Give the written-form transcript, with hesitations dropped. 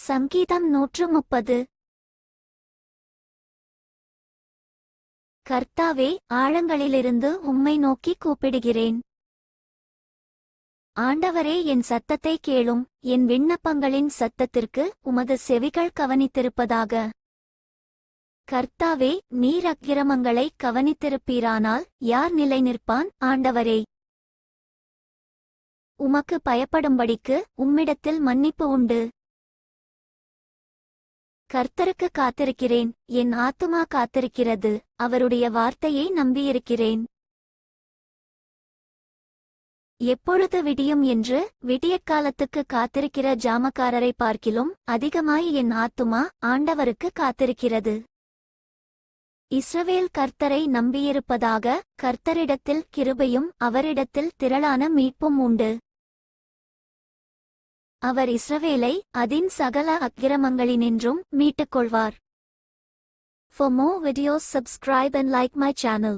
சங்கீதம் 130. கர்த்தாவே, ஆழங்களிலிருந்து உம்மை நோக்கி கூப்பிடுகிறேன். ஆண்டவரே, என் சத்தத்தை கேளும். என் விண்ணப்பங்களின் சத்தத்திற்கு உமது செவிகள் கவனித்திருப்பதாக. கர்த்தாவே, நீர் அக்கிரமங்களை கவனித்திருப்பீரானால் யார் நிலை நிற்பான்? ஆண்டவரே, உமக்கு பயப்படும்படிக்கு உம்மிடத்தில் மன்னிப்பு உண்டு. கர்த்தருக்கு காத்திருக்கிறேன், என் ஆத்துமா காத்திருக்கிறது, அவருடைய வார்த்தையை நம்பியிருக்கிறேன். எப்பொழுது விடியும் என்று விடியற்காலத்துக்கு காத்திருக்கிற ஜாமக்காரரை பார்க்கிலும் அதிகமாய் என் ஆத்துமா ஆண்டவருக்கு காத்திருக்கிறது. இஸ்ரவேல் கர்த்தரை நம்பியிருப்பதாக. கர்த்தரிடத்தில் கிருபையும் அவரிடத்தில் திரளான மீட்பும் உண்டு. அவர் இஸ்ரவேலை அதின் சகல அக்கிரமங்களினின்றும் மீட்டுக்கொள்வார். For more videos, subscribe and like my channel.